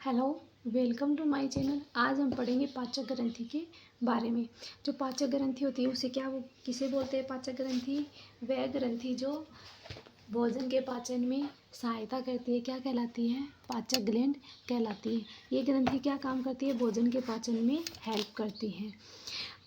Hello, welcome to my channel. आज हम पढ़ेंगे पाचक ग्रंथि के बारे में। जो पाचक ग्रंथि होती है उसे किसे बोलते हैं? पाचक ग्रंथि वह ग्रंथि जो भोजन के पाचन में सहायता करती है। क्या कहलाती है? पाचक ग्लैंड कहलाती है। ये ग्रंथि क्या काम करती है? भोजन के पाचन में हेल्प करती है।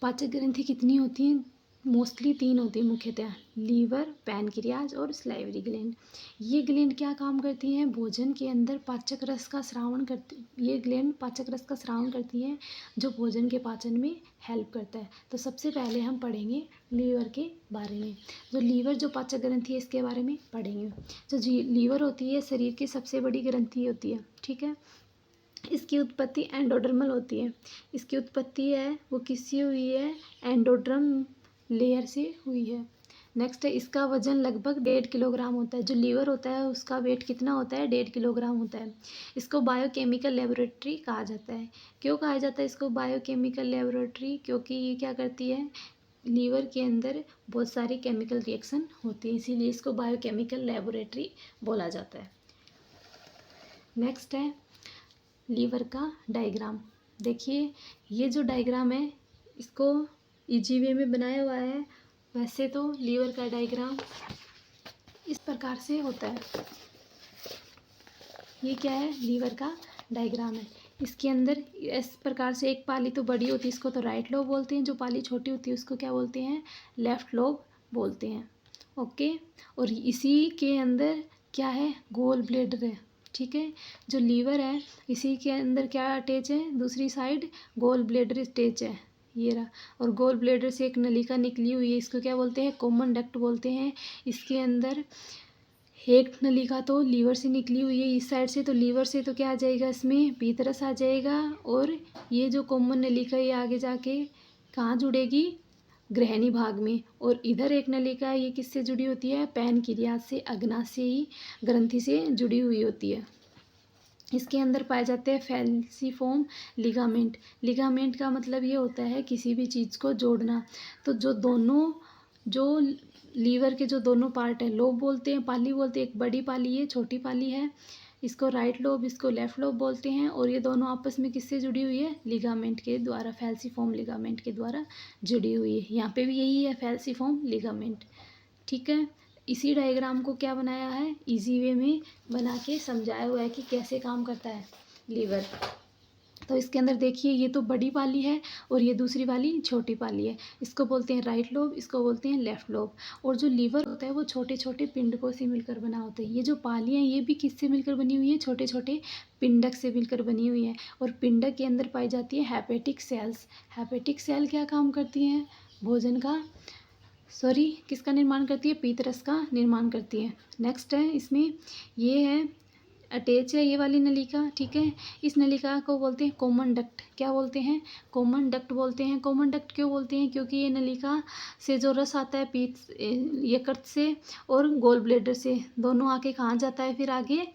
पाचक ग्रंथि कितनी होती हैं? मोस्टली 3 होती है मुख्यतः, लीवर, पैनक्रियाज और सलाइवरी ग्लैंड। ये ग्लैंड क्या काम करती हैं? भोजन के अंदर पाचक रस का स्रावण करती, ये ग्लैंड पाचक रस का स्रावण करती है जो भोजन के पाचन में हेल्प करता है। तो सबसे पहले हम पढ़ेंगे लीवर के बारे में। जो लीवर जो पाचक ग्रंथि है इसके बारे में पढ़ेंगे। जो लीवर होती है शरीर की सबसे बड़ी ग्रंथि होती है, ठीक है। इसकी उत्पत्ति एंडोडर्मल होती है। इसकी उत्पत्ति है वो किससे हुई है? एंडोड्रम लेयर से हुई है। नेक्स्ट है, इसका वजन लगभग 1.5 किलोग्राम होता है। जो लीवर होता है उसका वेट कितना होता है? 1.5 किलोग्राम होता है। इसको बायोकेमिकल लेबोरेटरी कहा जाता है। क्यों कहा जाता है इसको बायोकेमिकल लेबोरेटरी? क्योंकि ये क्या करती है, लीवर के अंदर बहुत सारी केमिकल रिएक्शन होती है, इसीलिए इसको बायोकेमिकल लेबोरेटरी बोला जाता है। नेक्स्ट है लीवर का डायग्राम। देखिए ये जो डायग्राम है इसको इजी वे में बनाया हुआ है। वैसे तो लीवर का डायग्राम इस प्रकार से होता है। ये क्या है? लीवर का डायग्राम है। इसके अंदर इस प्रकार से एक पाली तो बड़ी होती है, इसको तो राइट लोब बोलते हैं। जो पाली छोटी होती है उसको क्या बोलते हैं? लेफ्ट लोब बोलते हैं। ओके। और इसी के अंदर क्या है? गोल ब्लेडर है, ठीक है। जो लीवर है इसी के अंदर क्या अटैच है? दूसरी साइड गोल ब्लेडर अटैच है, ये रहा। और गोल ब्लेडर से एक नलिका निकली हुई है, इसको क्या बोलते हैं? कॉमन डक्ट बोलते हैं। इसके अंदर एक नलिका तो लीवर से निकली हुई है इस साइड से, तो लीवर से तो क्या आ जाएगा? इसमें पीतरस आ जाएगा। और ये जो कॉमन नलिका ये आगे जाके कहाँ जुड़ेगी? ग्रहणी भाग में। और इधर एक नलिका ये किससे जुड़ी होती है? पैनक्रियाज से, अग्नाशयी ग्रंथि से जुड़ी हुई होती है। इसके अंदर पाए जाते हैं फैल्सीफॉर्म लिगामेंट। लिगामेंट का मतलब ये होता है किसी भी चीज़ को जोड़ना। तो जो लीवर के जो दोनों पार्ट हैं, लोब बोलते हैं, पाली बोलते हैं। एक बड़ी पाली है, छोटी पाली है, इसको राइट लोब, इसको लेफ्ट लोब बोलते हैं। और ये दोनों आपस में किससे जुड़ी हुई है? लिगामेंट के द्वारा, फैल्सीफॉर्म लिगामेंट के द्वारा जुड़ी हुई है। यहाँ पे भी यही है, फैल्सीफॉर्म लिगामेंट, ठीक है। इसी डायग्राम को क्या बनाया है? इजी वे में बना के समझाया हुआ है कि कैसे काम करता है लीवर। तो इसके अंदर देखिए ये तो बड़ी पाली है और ये दूसरी वाली छोटी पाली है। इसको बोलते हैं राइट लोब, इसको बोलते हैं लेफ्ट लोब। और जो लीवर होता है वो छोटे छोटे पिंडकों से मिलकर बना होता है। ये जो पालियाँ ये भी किससे मिलकर बनी हुई है? छोटे छोटे पिंडक से मिलकर बनी हुई है। और पिंडक के अंदर पाई जाती है हैपेटिक सेल्स। हैपेटिक सेल क्या काम करती हैं? भोजन का किसका निर्माण करती है? पीतरस का निर्माण करती है। नेक्स्ट है इसमें ये है अटैच है ये वाली नलिका, ठीक है। इस नलिका को बोलते हैं कॉमन डक्ट। क्या बोलते हैं? कॉमन डक्ट बोलते हैं। कॉमन डक्ट क्यों बोलते हैं? क्योंकि ये नलिका से जो रस आता है यकृत से और गोल ब्लेडर से, दोनों आके कहाँ जाता है? फिर आगे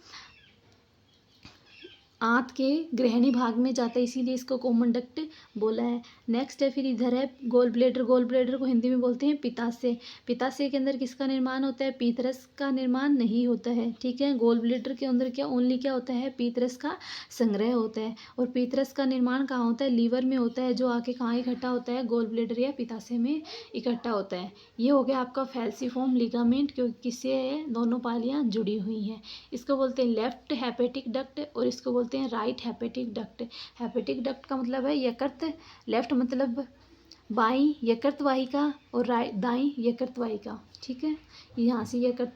आंत के ग्रहणी भाग में जाता है, इसीलिए इसको कॉमन डक्ट बोला है। नेक्स्ट है फिर इधर है गोल ब्लेडर। गोल ब्लेडर को हिंदी में बोलते हैं पित्ताशय। पित्ताशय के अंदर किसका निर्माण होता है? पीतरस का निर्माण नहीं होता है, ठीक है। गोल ब्लेडर के अंदर ओनली क्या होता है? पीतरस का संग्रह होता है। और पीतरस का निर्माण कहाँ होता है? लीवर में होता है, जो आके कहाँ इकट्ठा होता है? गोल ब्लेडर या पित्ताशय में इकट्ठा होता है। ये हो गया आपका फैल्सीफॉर्म लिगामेंट, क्योंकि किससे है? दोनों पालियाँ जुड़ी हुई हैं। इसको बोलते हैं लेफ्ट हैपेटिक डक्ट और इसको बोलते हैं right hepatic duct. Hepatic duct का मतलब है यकृत, लेफ्ट मतलब बाईं यकृत वाहिका और दाईं यकृत वाहिका, ठीक है। यहाँ से यकृत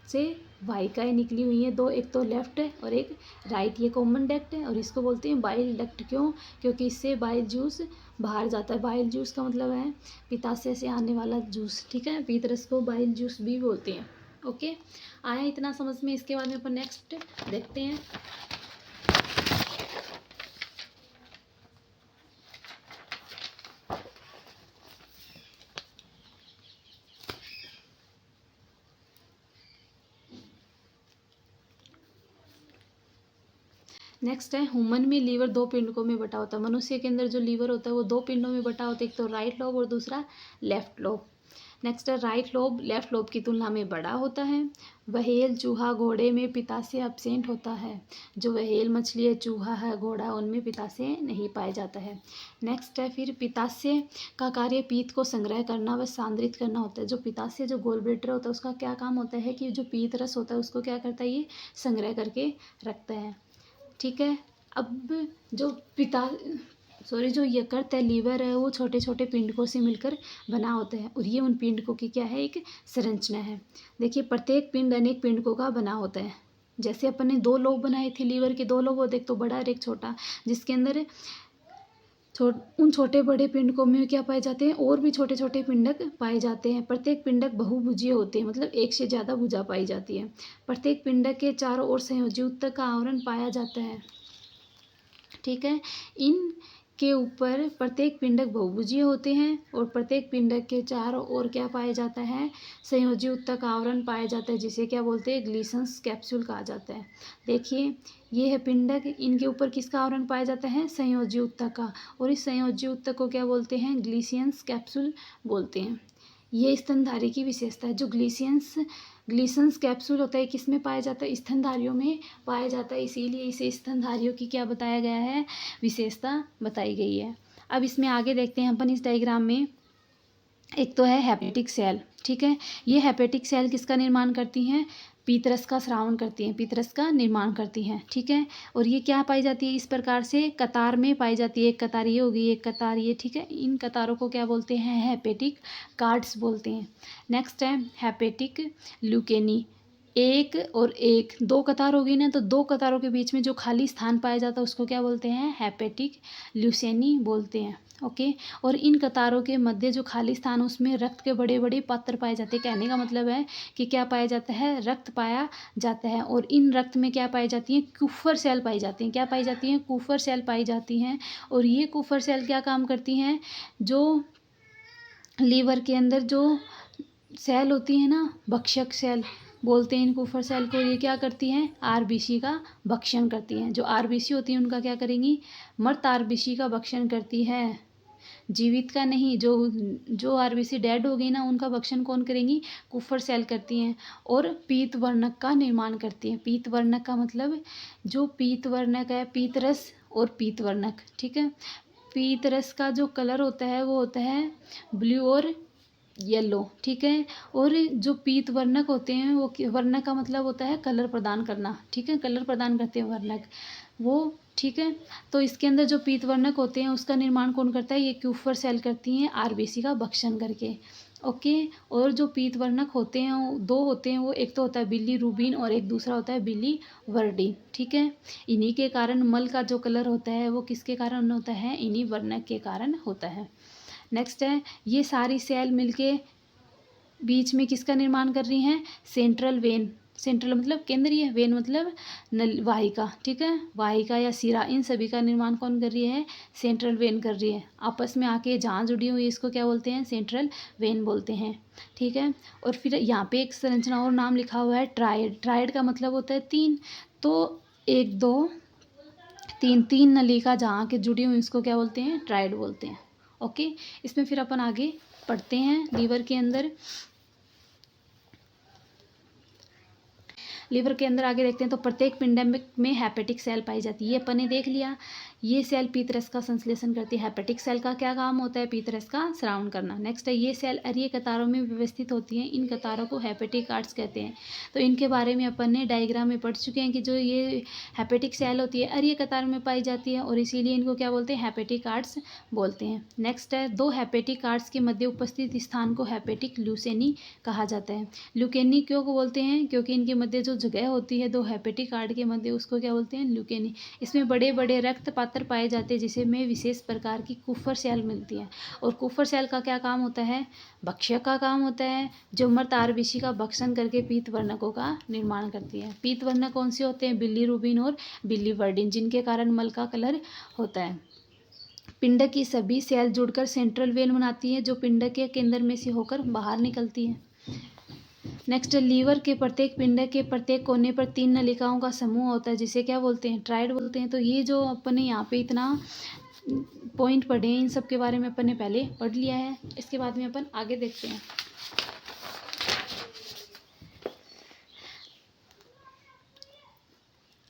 से वाहिकाएं निकली हुई हैं दो, एक तो लेफ्ट है और एक राइट। ये कॉमन डक्ट है और इसको बोलते हैं बाइल डक्ट। क्यों? क्योंकि इससे बाइल जूस बाहर जाता है। बाइल जूस का मतलब है पित्ताशय से आने वाला जूस, ठीक है। पीतरस को बाइल जूस भी बोलते हैं। ओके, आया इतना समझ में? इसके बाद में अपन नेक्स्ट देखते हैं। नेक्स्ट है ह्यूमन में लीवर 2 पिंडकों में बटा होता है। मनुष्य के अंदर जो लीवर होता है वो 2 पिंडों में बटा होता है, एक तो राइट लोब और दूसरा लेफ्ट लोब। नेक्स्ट है राइट लोब लेफ्ट लोब की तुलना में बड़ा होता है। व्हेल चूहा घोड़े में पित्ताशय एब्सेंट होता है। जो व्हेल मछली है, चूहा है, घोड़ा, उनमें पित्ताशय नहीं पाया जाता है। नेक्स्ट है फिर पित्ताशय का कार्य पीत को संग्रह करना व सांद्रित करना होता है। जो पित्ताशय जो गोल ब्लैडर होता है उसका क्या काम होता है कि जो पीत रस होता है उसको क्या करता है, ये संग्रह करके रखता है। ठीक है। अब जो यकृत है, लीवर है, वो छोटे छोटे पिंडकों से मिलकर बना होता है और ये उन पिंडकों की क्या है, एक संरचना है। देखिए प्रत्येक पिंड अनेक पिंडकों का बना होता है। जैसे अपन ने 2 लोब बनाए थे लीवर के, 2 लोब होते, एक तो बड़ा और एक छोटा, जिसके अंदर उन छोटे बड़े पिंडकों में क्या पाए जाते हैं, और भी छोटे छोटे पिंडक पाए जाते हैं। प्रत्येक पिंडक बहुभुजीय होते हैं, मतलब एक से ज़्यादा भुजा पाई जाती है। प्रत्येक पिंडक के चारों ओर संयोजी ऊतक का आवरण पाया जाता है। ठीक है। इन के ऊपर प्रत्येक पिंडक बहुभुजीय होते हैं और प्रत्येक पिंडक के चारों ओर क्या पाया जाता है, संयोजी ऊतक आवरण पाया जाता है, जिसे क्या बोलते हैं, ग्लीसन्स कैप्सूल कहा जाता है। देखिए ये है पिंडक, इनके ऊपर किसका आवरण पाया जाता है, संयोजी ऊतक का, और इस संयोजी ऊतक को क्या बोलते हैं, ग्लीसियंस कैप्सूल बोलते हैं। ये स्तनधारी की विशेषता है। जो ग्लीसन्स कैप्सूल होता है किस में पाया जाता है, स्तनधारियों में पाया जाता है, इसीलिए इसे स्तनधारियों की क्या बताया गया है, विशेषता बताई गई है। अब इसमें आगे देखते हैं अपन इस डायग्राम में। एक तो है हेपेटिक सेल। ठीक है। ये हेपेटिक सेल किसका निर्माण करती हैं, पीतरस का स्रावन करती हैं, पीतरस का निर्माण करती हैं। ठीक है। और ये क्या पाई जाती है, इस प्रकार से कतार में पाई जाती है। एक कतार ये होगी, एक कतार ये। ठीक है। इन कतारों को क्या बोलते हैं, हेपेटिक कार्ड्स बोलते हैं। नेक्स्ट है हेपेटिक ल्यूकेनी। एक और एक, 2 कतार होगी ना, तो 2 कतारों के बीच में जो खाली स्थान पाया जाता है उसको क्या बोलते हैं, हेपेटिक ल्यूसेनी बोलते हैं। ओके। और इन कतारों के मध्य जो खाली स्थान उसमें रक्त के बड़े बड़े पात्र पाए जाते हैं। कहने का मतलब है कि क्या पाया जाता है, रक्त पाया जाता है। और इन रक्त में क्या पाई जाती हैं, कुफर सेल पाई जाती हैं। क्या पाई जाती हैं, कुफर सेल पाई जाती हैं। और ये कुफर सेल क्या काम करती हैं, जो लीवर के अंदर जो सेल होती है ना, भक्षक सेल बोलते हैं इन कुफर सेल को, ये क्या करती हैं, आरबीसी का भक्षण करती हैं। जो आरबीसी होती हैं उनका क्या करेंगी, मृत आरबीसी का भक्षण करती है, जीवित का नहीं। जो आरबीसी डेड हो गई ना, उनका भक्षण कौन करेंगी, कुफर सेल करती हैं। और पीत वर्णक का निर्माण करती हैं। पीत वर्णक का मतलब जो पीत वर्णक है, पीतरस और पीत वर्णक। ठीक है। पीतरस का जो कलर होता है वो होता है ब्लू और येलो। ठीक है। और जो पीत वर्णक होते हैं, वो वर्णक का मतलब होता है कलर प्रदान करना। ठीक है। कलर प्रदान करते हैं वर्णक वो। ठीक है। तो इसके अंदर जो पीत वर्णक होते हैं उसका निर्माण कौन करता है, ये क्यूफर सेल करती हैं आरबीसी का भक्षण करके। ओके। और जो पीत वर्णक होते हैं, 2 होते हैं, वो एक तो होता है बिली रूबिन और एक दूसरा होता है बिली वर्डिन। ठीक है। इन्हीं के कारण मल का जो कलर होता है वो किसके कारण होता है, इन्हीं वर्णक के कारण होता है। नेक्स्ट है, ये सारी सेल मिलके बीच में किसका निर्माण कर रही हैं, सेंट्रल वेन। सेंट्रल मतलब केंद्रीय, वेन मतलब नल वाहिका। ठीक है। वाहिका या सिरा, इन सभी का निर्माण कौन कर रही है, सेंट्रल वेन कर रही है। आपस में आके जहाँ जुड़ी हुई इसको क्या बोलते हैं, सेंट्रल वेन बोलते हैं। ठीक है। और फिर यहाँ पे एक संरचना और नाम लिखा हुआ है, ट्राइड। ट्राइड का मतलब होता है 3। तो 1 2 3 नलिका जहाँ के जुड़ी हुई इसको क्या बोलते हैं, ट्राइड बोलते हैं। ओके। इसमें फिर अपन आगे पढ़ते हैं। लीवर के अंदर आगे देखते हैं। तो प्रत्येक पिंड में हेपेटिक सेल पाई जाती है, ये अपन ने देख लिया। ये सेल पीतरस का संश्लेषण करती है। हेपेटिक सेल का क्या काम होता है, पीतरस का स्रावन करना। नेक्स्ट है, ये सेल अरीय कतारों में व्यवस्थित होती हैं। इन कतारों को हेपेटिक आर्ट्स कहते हैं। तो इनके बारे में अपन ने डायग्राम में पढ़ चुके हैं कि जो ये हेपेटिक सेल होती है अरीय कतार में पाई जाती है और इसीलिए इनको क्या बोलते हैं, हेपेटिक आर्ट्स बोलते हैं। नेक्स्ट है, 2 हेपेटिक आर्ट्स के मध्य उपस्थित स्थान को हेपेटिक ल्यूसेनी कहा जाता है। ल्यूकेनी क्यों को बोलते हैं, क्योंकि इनके मध्य जो जगह होती है 2 हेपेटिक आर्ट के मध्य, उसको क्या बोलते हैं, ल्यूकेनी। इसमें बड़े बड़े रक्त पात्र पाए जाते हैं जिसमें विशेष प्रकार की कुफर सेल मिलती है। और कुफर सेल का क्या काम होता है, भक्षक का काम होता है, जो मृत आरबीसी का भक्षण करके पीत वर्णकों का निर्माण करती है। पीत वर्णक कौन से होते हैं, बिलीरुबिन और बिलीवर्डिन, जिनके कारण मल का कलर होता है। पिंड की सभी सेल जुड़कर सेंट्रल वेन बनाती है, जो पिंड के केंद्र में से होकर बाहर निकलती है। नेक्स्ट, लीवर के प्रत्येक पिंड के प्रत्येक कोने पर 3 नलिकाओं का समूह होता है, जिसे क्या बोलते हैं, ट्राइड बोलते हैं। तो ये जो अपने यहाँ पे इतना पॉइंट पढ़े हैं, इन सब के बारे में अपन ने पहले पढ़ लिया है। इसके बाद में अपन आगे देखते हैं।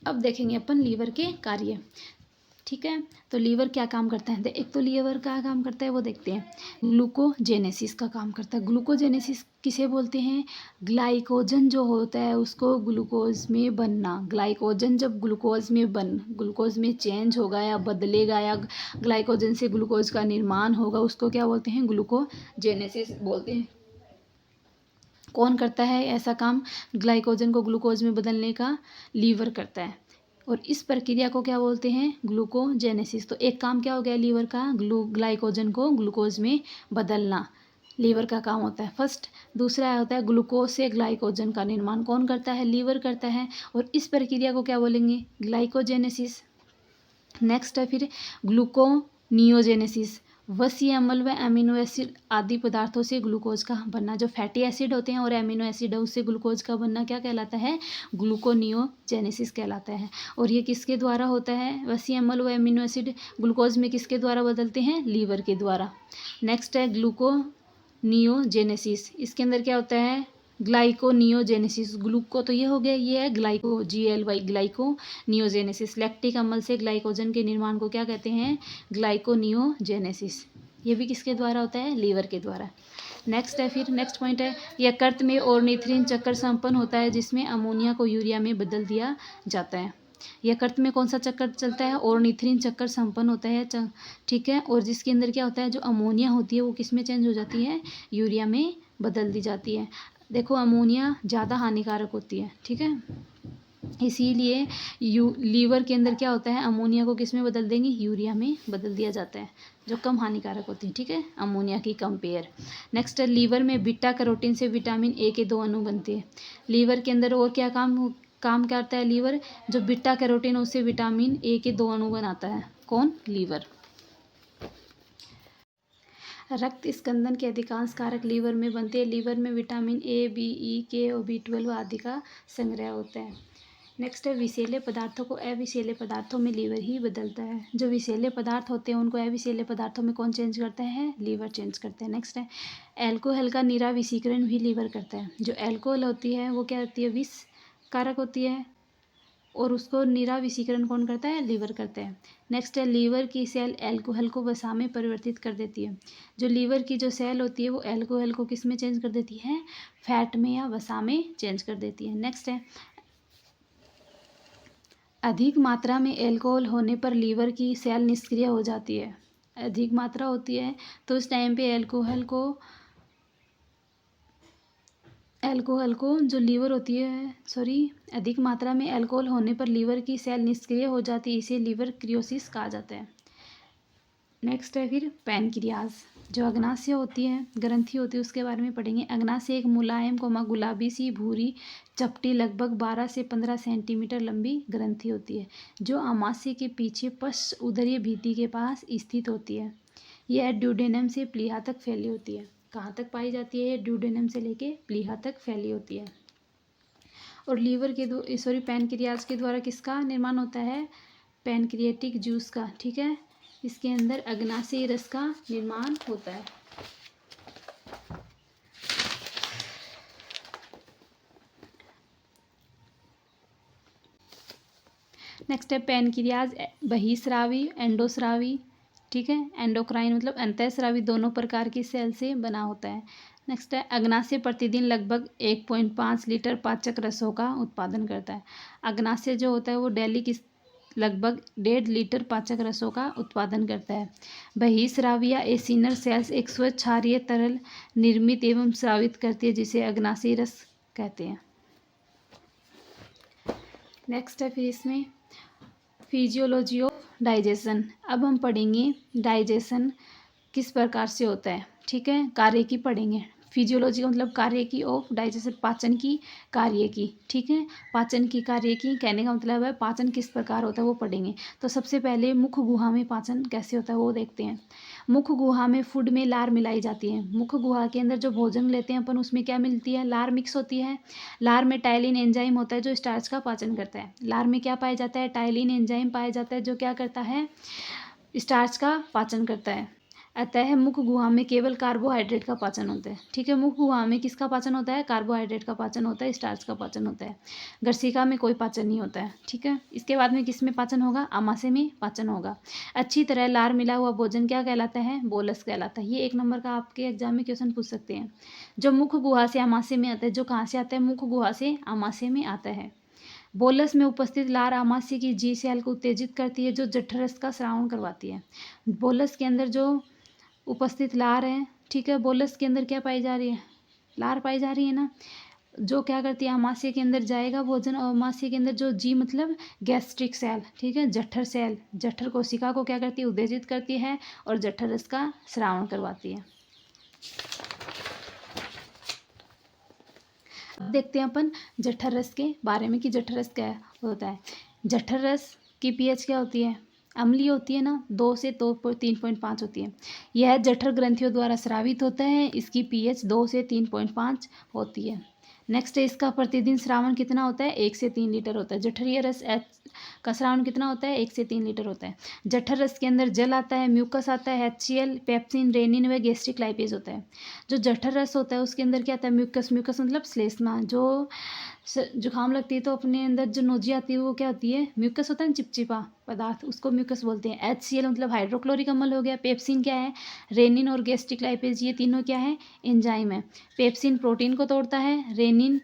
अब देखेंगे अपन लीवर के कार्य। ठीक है, तो लीवर क्या काम करता है, एक तो लीवर का काम करता है वो देखते हैं। ग्लूकोजेनेसिस का काम करता है। ग्लूकोजेनेसिस किसे बोलते हैं, ग्लाइकोजन जो होता है उसको ग्लूकोज में बनना। ग्लाइकोजन जब ग्लूकोज में चेंज होगा या बदलेगा या ग्लाइकोजन से ग्लूकोज का निर्माण होगा, उसको क्या बोलते हैं, ग्लूकोजेनेसिस बोलते हैं। कौन करता है ऐसा काम, ग्लाइकोजन को ग्लूकोज में बदलने का लीवर करता है, और इस प्रक्रिया को क्या बोलते हैं, ग्लूकोजेनेसिस। तो एक काम क्या हो गया लीवर का, ग्लाइकोजन को ग्लूकोज में बदलना लीवर का काम होता है फर्स्ट। दूसरा होता है ग्लूकोज से ग्लाइकोजन का निर्माण कौन करता है, लीवर करता है, और इस प्रक्रिया को क्या बोलेंगे, ग्लाइकोजेनेसिस। नेक्स्ट है फिर ग्लूकोनियोजेनेसिस। वसीय अम्ल व एमिनो एसिड आदि पदार्थों से ग्लूकोज का बनना, जो फैटी एसिड होते हैं और एमिनो एसिड है उससे ग्लूकोज का बनना क्या कहलाता है, ग्लूकोनियोजेनेसिस कहलाता है। और ये किसके द्वारा होता है, वसीय अम्ल व एमिनो एसिड ग्लूकोज में किसके द्वारा बदलते हैं, लीवर के द्वारा। नेक्स्ट है ग्लूकोनियोजेनेसिस। इसके अंदर क्या होता है, ग्लाइकोनियोजेनेसिस। ग्लूको तो ये हो गया, ये है ग्लाइको GLY ग्लाइकोनियोजेनेसिस। लैक्टिक अम्ल से ग्लाइकोजन के निर्माण को क्या कहते हैं, ग्लाइकोनियोजेनेसिस। ये भी किसके द्वारा होता है, लीवर के द्वारा। नेक्स्ट है फिर नेक्स्ट पॉइंट है, यकृत में ऑर्निथिन चक्र संपन्न होता है जिसमें अमोनिया को यूरिया में बदल दिया जाता है। यकृत में कौन सा चक्कर चलता है, ऑर्निथिन चक्कर संपन्न होता है, ठीक है, और जिसके अंदर क्या होता है, जो अमोनिया होती है वो किस में चेंज हो जाती है, यूरिया में बदल दी जाती है। देखो अमोनिया ज़्यादा हानिकारक होती है, ठीक है, इसीलिए लीवर के अंदर क्या होता है, अमोनिया को किस में बदल देंगे, यूरिया में बदल दिया जाता है, जो कम हानिकारक होती है, ठीक है, अमोनिया की कंपेयर। नेक्स्ट है लीवर में बीटा कैरोटीन से विटामिन ए के 2 अणु बनते हैं। लीवर के अंदर और क्या काम करता है लीवर, जो बीटा कैरोटीन उससे विटामिन ए के 2 अणु बनाता है, कौन, लीवर। रक्त स्कंदन के अधिकांश कारक लीवर में बनते हैं। लीवर में विटामिन ए, बी, ई, के और B12 आदि का संग्रह होता है। नेक्स्ट है विषैले पदार्थों को अविषैले पदार्थों में लीवर ही बदलता है। जो विषैले पदार्थ होते हैं उनको अविषैले पदार्थों में कौन चेंज करता है, लीवर चेंज करता है। नेक्स्ट है एल्कोहल का निराविषीकरण भी लीवर करता है। जो एल्कोहल होती है वो क्या होती है, विष कारक होती है, और उसको निराविषीकरण कौन करता है, लीवर करता है। नेक्स्ट है लीवर की सेल एल्कोहल को वसा में परिवर्तित कर देती है। जो लीवर की जो सेल होती है वो एल्कोहल को किस में चेंज कर देती है, फैट में या वसा में चेंज कर देती है। नेक्स्ट है अधिक मात्रा में एल्कोहल होने पर लीवर की सेल निष्क्रिय हो जाती है। अधिक मात्रा होती है तो उस टाइम पे एल्कोहल को जो लीवर होती है अधिक मात्रा में एल्कोहल होने पर लीवर की सेल निष्क्रिय हो जाती है, इसे लीवर क्रियोसिस कहा जाता है। नेक्स्ट है फिर पैनक्रियाज। जो अग्नाशय होती है, ग्रंथि होती है, उसके बारे में पढ़ेंगे। अग्नाशय एक मुलायम गुलाबी सी भूरी चपटी लगभग 12 से 15 सेंटीमीटर लंबी ग्रंथि होती है, जो आमाशय के पीछे पश्च उदरीय भित्ति के पास स्थित होती है। यह ड्यूडेनम से प्लीहा तक फैली होती है। कहाँ तक पाई जाती है, ड्यूडेनम से लेके प्लीहा तक फैली होती है। और लीवर के पैनक्रियाज के द्वारा किसका निर्माण होता है, पैनक्रिएटिक जूस का, ठीक है, इसके अंदर अग्नाशयी रस का निर्माण होता है। नेक्स्ट है पैनक्रियाज बहिस्रावी, एंडोस्रावी, ठीक है, एंडोक्राइन मतलब अंतःस्रावी दोनों प्रकार की सेल से बना होता है। नेक्स्ट है अग्नाशय प्रतिदिन लगभग 1.5 लीटर पाचक रसों का उत्पादन करता है। अग्नाशय जो होता है वो डेली की लगभग 1.5 लीटर पाचक रसों का उत्पादन करता है। बहिस्रावी या एसिनर सेल्स एक स्वच्छ क्षारीय तरल निर्मित एवं स्रावित करती है, जिसे अग्नाशयी रस कहते हैं। नेक्स्ट है फिर इसमें फिजियोलॉजी ऑफ डाइजेशन। अब हम पढ़ेंगे डाइजेशन किस प्रकार से होता है, ठीक है, कार्य की पढ़ेंगे। फिजियोलॉजी का मतलब कार्य की, ऑफ डाइजेशन पाचन की, कार्य की, ठीक है, पाचन की कार्य की कहने का मतलब है पाचन किस प्रकार होता है वो पढ़ेंगे। तो सबसे पहले मुख गुहा में पाचन कैसे होता है वो देखते हैं। मुख गुहा में फूड में लार मिलाई जाती है। मुख गुहा के अंदर जो भोजन लेते हैं अपन उसमें क्या मिलती है, लार मिक्स होती है। लार में टाइलिन एंजाइम होता है जो स्टार्च का पाचन करता है। लार में क्या पाया जाता है, टाइलिन एंजाइम पाया जाता है जो क्या करता है, स्टार्च का पाचन करता है। अतः मुख गुहा में केवल कार्बोहाइड्रेट का पाचन होता है। ठीक है, मुख गुहा में किसका पाचन होता है? कार्बोहाइड्रेट का पाचन होता है, स्टार्च का पाचन होता है। गर्सिका में कोई पाचन नहीं होता है। ठीक है, इसके बाद में किस में पाचन होगा? आमाशय में पाचन होगा। अच्छी तरह लार मिला हुआ भोजन क्या कहलाता है? बोलस कहलाता है। ये 1 नंबर का आपके एग्जाम में क्वेश्चन पूछ सकते हैं। जो मुख गुहा से आमाशय में आता है, जो कहाँ से आता है? मुख गुहा से आमाशय में आता है। बोलस में उपस्थित लार आमाशय की जी सेल को उत्तेजित करती है, जो जठररस का स्रावन करवाती है। बोलस के अंदर जो उपस्थित लार है, ठीक है, बोलस के अंदर क्या पाई जा रही है? लार पाई जा रही है ना, जो क्या करती है? आमाशय के अंदर जाएगा भोजन, और आमाशय के अंदर जो जी मतलब गैस्ट्रिक सेल, ठीक है, जठर सेल, जठर कोशिका को क्या करती है? उत्तेजित करती है और जठररस का स्रावन करवाती है। अब देखते हैं अपन जठररस के बारे में कि जठररस क्या होता है। जठररस की पीएच क्या होती है? अम्लीय होती है ना, 2 से 3.5 होती है। यह जठर ग्रंथियों द्वारा स्रावित होता है। इसकी पीएच 2 से 3.5 होती है। नेक्स्ट है, इसका प्रतिदिन स्रावन कितना होता है? 1 से 3 लीटर होता है। जठरीय रस का स्रावन कितना होता है? 1 से 3 लीटर होता है। जठर रस के अंदर जल आता है, म्यूकस आता है, HCl, पेप्सिन, रेनिन व गैस्ट्रिक लाइपेज होता है। जो जठर रस होता है उसके अंदर क्या आता है? म्यूकस, म्यूकस मतलब श्लेष्मा। जो जुकाम लगती है तो अपने अंदर जो नोजी आती है वो क्या होती है? म्यूकस होता है ना, चिपचिपा पदार्थ, उसको म्यूकस बोलते हैं। HCl मतलब हाइड्रोक्लोरिक अम्ल हो गया। पेप्सिन क्या है? रेनिन और गैस्ट्रिक लाइपेज, ये तीनों क्या है? एंजाइम है। पेप्सिन प्रोटीन को तोड़ता है, रेनिन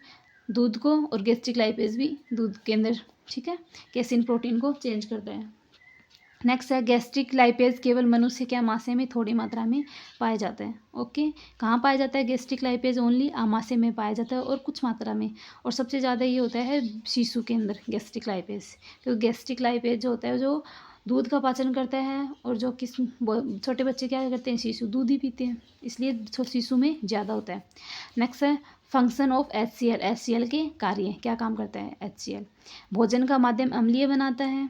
दूध को, और गैस्ट्रिक लाइपेज भी दूध के अंदर, ठीक है, केसिन प्रोटीन को चेंज करता है। नेक्स्ट है, गैस्ट्रिक लाइपेज केवल मनुष्य के आमाशय में थोड़ी मात्रा में पाया जाता है। ओके, कहाँ पाया जाता है गैस्ट्रिक लाइपेज? ओनली आमाशय में पाया जाता है और कुछ मात्रा में, और सबसे ज़्यादा ये होता है शिशु के अंदर गैस्ट्रिक लाइपेज। क्योंकि गैस्ट्रिक लाइपेज जो होता है जो दूध का पाचन करता है, और जो किस छोटे बच्चे क्या करते हैं? शिशु दूध ही पीते हैं, इसलिए शिशु में ज़्यादा होता है। नेक्स्ट है, फंक्शन ऑफ HCl। HCl के कार्य, क्या काम करता है HCl? भोजन का माध्यम अम्लीय बनाता है,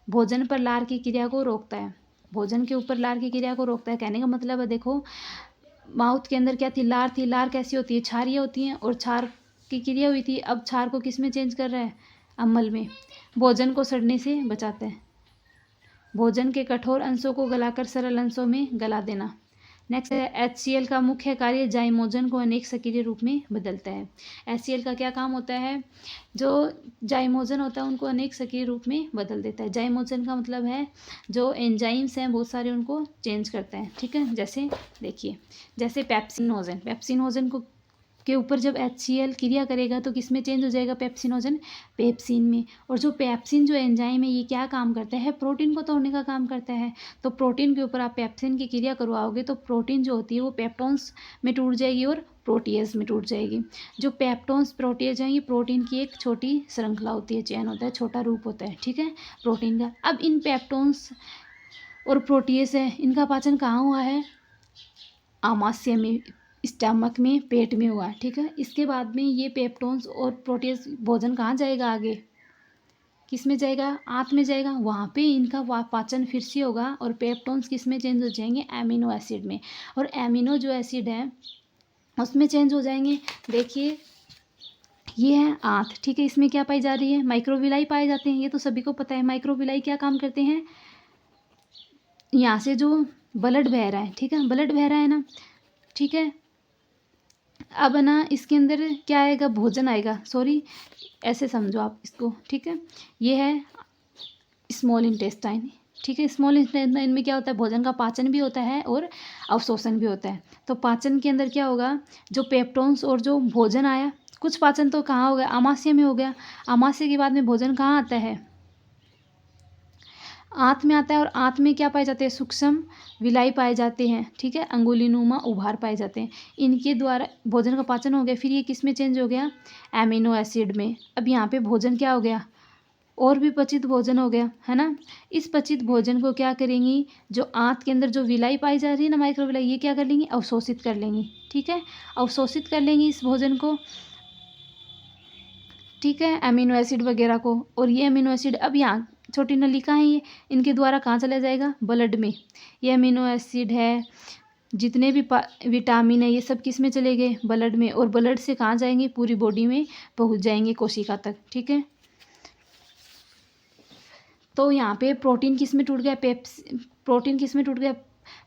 भोजन पर लार की क्रिया को रोकता है। भोजन के ऊपर लार की क्रिया को रोकता है, कहने का मतलब है देखो, माउथ के अंदर क्या थी? लार थी। लार कैसी होती है? क्षारीय होती हैं, और क्षार की क्रिया हुई थी, अब क्षार को किस में चेंज कर रहा है? अम्ल में। भोजन को सड़ने से बचाता है। भोजन के कठोर अंशों को गलाकर सरल अंशों में गला देना। नेक्स्ट है, HCl का मुख्य कार्य जाइमोजन को अनेक सक्रिय रूप में बदलता है। HCl का क्या काम होता है? जो जाइमोजन होता है उनको अनेक सक्रिय रूप में बदल देता है। जाइमोजन का मतलब है जो एंजाइम्स हैं बहुत सारे, उनको चेंज करता है। ठीक है, जैसे देखिए, जैसे पेप्सिनोजन, पेप्सिनोजन को के ऊपर जब HCl क्रिया करेगा तो किस में चेंज हो जाएगा? पेप्सिनोजन, पेप्सिन में। और जो पेप्सिन जो एंजाइम है ये क्या काम करता है? प्रोटीन को तोड़ने का काम करता है। तो प्रोटीन के ऊपर आप पेप्सिन की क्रिया करवाओगे तो प्रोटीन जो होती है वो पेप्टोन्स में टूट जाएगी और प्रोटीएज में टूट जाएगी। जो पेप्टोन्स प्रोटीएज हैं ये प्रोटीन की एक छोटी श्रृंखला होती है, चैन होता है, छोटा रूप होता है, ठीक है, प्रोटीन का। अब इन पेप्टोन्स और प्रोटीएज है, इनका पाचन कहाँ हुआ है? आमाशय में, स्टमक में, पेट में हुआ, ठीक है। इसके बाद में ये पेप्टोन्स और प्रोटीज भोजन कहाँ जाएगा? आगे किस में जाएगा? आंत में जाएगा। वहाँ पे इनका पाचन फिर से होगा और पेप्टोन्स किस में चेंज हो जाएंगे? एमिनो एसिड में, और एमिनो जो एसिड है उसमें चेंज हो जाएंगे। देखिए ये है आंत, ठीक है, इसमें क्या पाई जा रही है? माइक्रोविलाई पाए जाते हैं, ये तो सभी को पता है। माइक्रोविलाई क्या काम करते हैं? यहाँ से जो ब्लड बह रहा है, ठीक है, ब्लड बह रहा है ना, ठीक है, अब ना इसके अंदर क्या आएगा? भोजन आएगा, सॉरी ऐसे समझो आप इसको, ठीक है। ये है स्मॉल इंटेस्टाइन, ठीक है। स्मॉल इंटेस्टाइन में क्या होता है? भोजन का पाचन भी होता है और अवशोषण भी होता है। तो पाचन के अंदर क्या होगा? जो पेप्टोन्स और जो भोजन आया, कुछ पाचन तो कहाँ हो गया? आमाशय में हो गया। आमाशय के बाद में भोजन कहाँ आता है? आंत में आता है, और आंत में क्या पाए जाते हैं? सूक्ष्म विलाई पाए जाते हैं, ठीक है, अंगुलीनुमा उभार पाए जाते हैं। इनके द्वारा भोजन का पाचन हो गया। फिर ये किस में चेंज हो गया? एमिनो एसिड में। अब यहाँ पे भोजन क्या हो गया? और भी पचित भोजन हो गया, है ना। इस पचित भोजन को क्या करेंगी? जो आंत के अंदर जो विलाई पाई जा रही है ना, माइक्रोविलाई, ये क्या कर लेंगी? अवशोषित कर लेंगी, ठीक है, अवशोषित कर लेंगी इस भोजन को, ठीक है, अमीनो एसिड वगैरह को। और ये अमीनो एसिड अब यहाँ छोटी नली कहाँ है? ये इनके द्वारा कहाँ चला जाएगा? ब्लड में। ये अमीनो एसिड है, जितने भी विटामिन है, ये सब किस में चले गए? ब्लड में। और ब्लड से कहाँ जाएंगे? पूरी बॉडी में पहुँच जाएंगे, कोशिका तक, ठीक है। तो यहाँ पे प्रोटीन किस में टूट गया? प्रोटीन किस में टूट गया?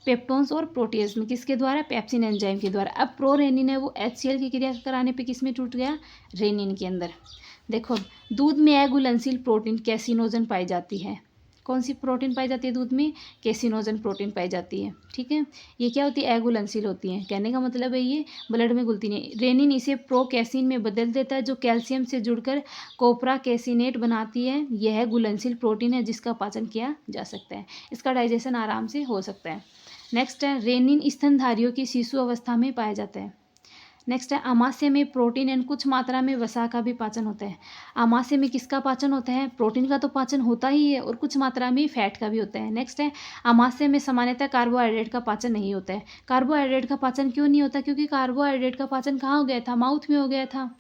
पेप्टोन्स और प्रोटीज में, किसके द्वारा, पेप्सिन एंजाइम के द्वारा। अब प्रोरेनिन है वो HCl की क्रिया कराने पे किस में टूट गया, रेनिन के अंदर। देखो दूध में एगुलेंसिल प्रोटीन कैसिनोजन पाई जाती है। कौन सी प्रोटीन पाई जाती है दूध में, कैसिनोजन प्रोटीन पाई जाती है, ठीक है। ये क्या होती है, एगुलेंसिल होती है। कहने का मतलब है ये ब्लड में घुलती नहीं। रेनिन इसे प्रोकैसिन में बदल देता है जो कैल्शियम से जुड़कर कोपरा कैसिनेट बनाती है। यह गुलेंसिल प्रोटीन है जिसका पाचन किया जा सकता है, इसका डाइजेशन आराम से हो सकता है। नेक्स्ट है रेनिन स्तनधारियों की शिशु अवस्था में पाया जाता है। नेक्स्ट है अमाशय में प्रोटीन एंड कुछ मात्रा में वसा का भी पाचन होता है। अमाशय में किसका पाचन होता है, प्रोटीन का तो पाचन होता ही है और कुछ मात्रा में फैट का भी होता है। नेक्स्ट है अमाशय में सामान्यतः कार्बोहाइड्रेट का पाचन नहीं होता है। कार्बोहाइड्रेट का पाचन क्यों नहीं होता, क्योंकि कार्बोहाइड्रेट का पाचन कहाँ हो गया था, माउथ में हो गया था।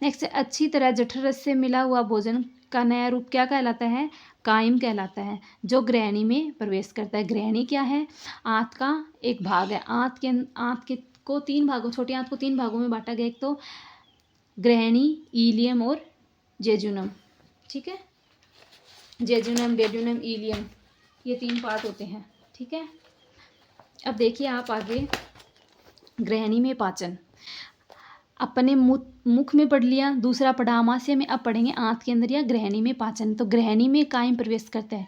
नेक्स्ट है अच्छी तरह जठर रस से मिला हुआ भोजन का नया रूप क्या कहलाता है, काइम कहलाता है, जो ग्रहणी में प्रवेश करता है। ग्रहणी क्या है, आंत का एक भाग है। आंत के को 3 भागों, छोटी आंत को 3 भागों में बांटा गया, एक तो ग्रहणी, इलियम और जेजुनम, ठीक है। जेजुनम, डेड्यूनम, इलियम, ये 3 पार्ट होते हैं, ठीक है। अब देखिए आप आगे ग्रहणी में पाचन अपने मुख में पढ़ लिया, दूसरा पढ़ा अमाशय में, अब पढ़ेंगे आंत के अंदर या ग्रहणी में पाचन। तो ग्रहणी में काइम प्रवेश करता है,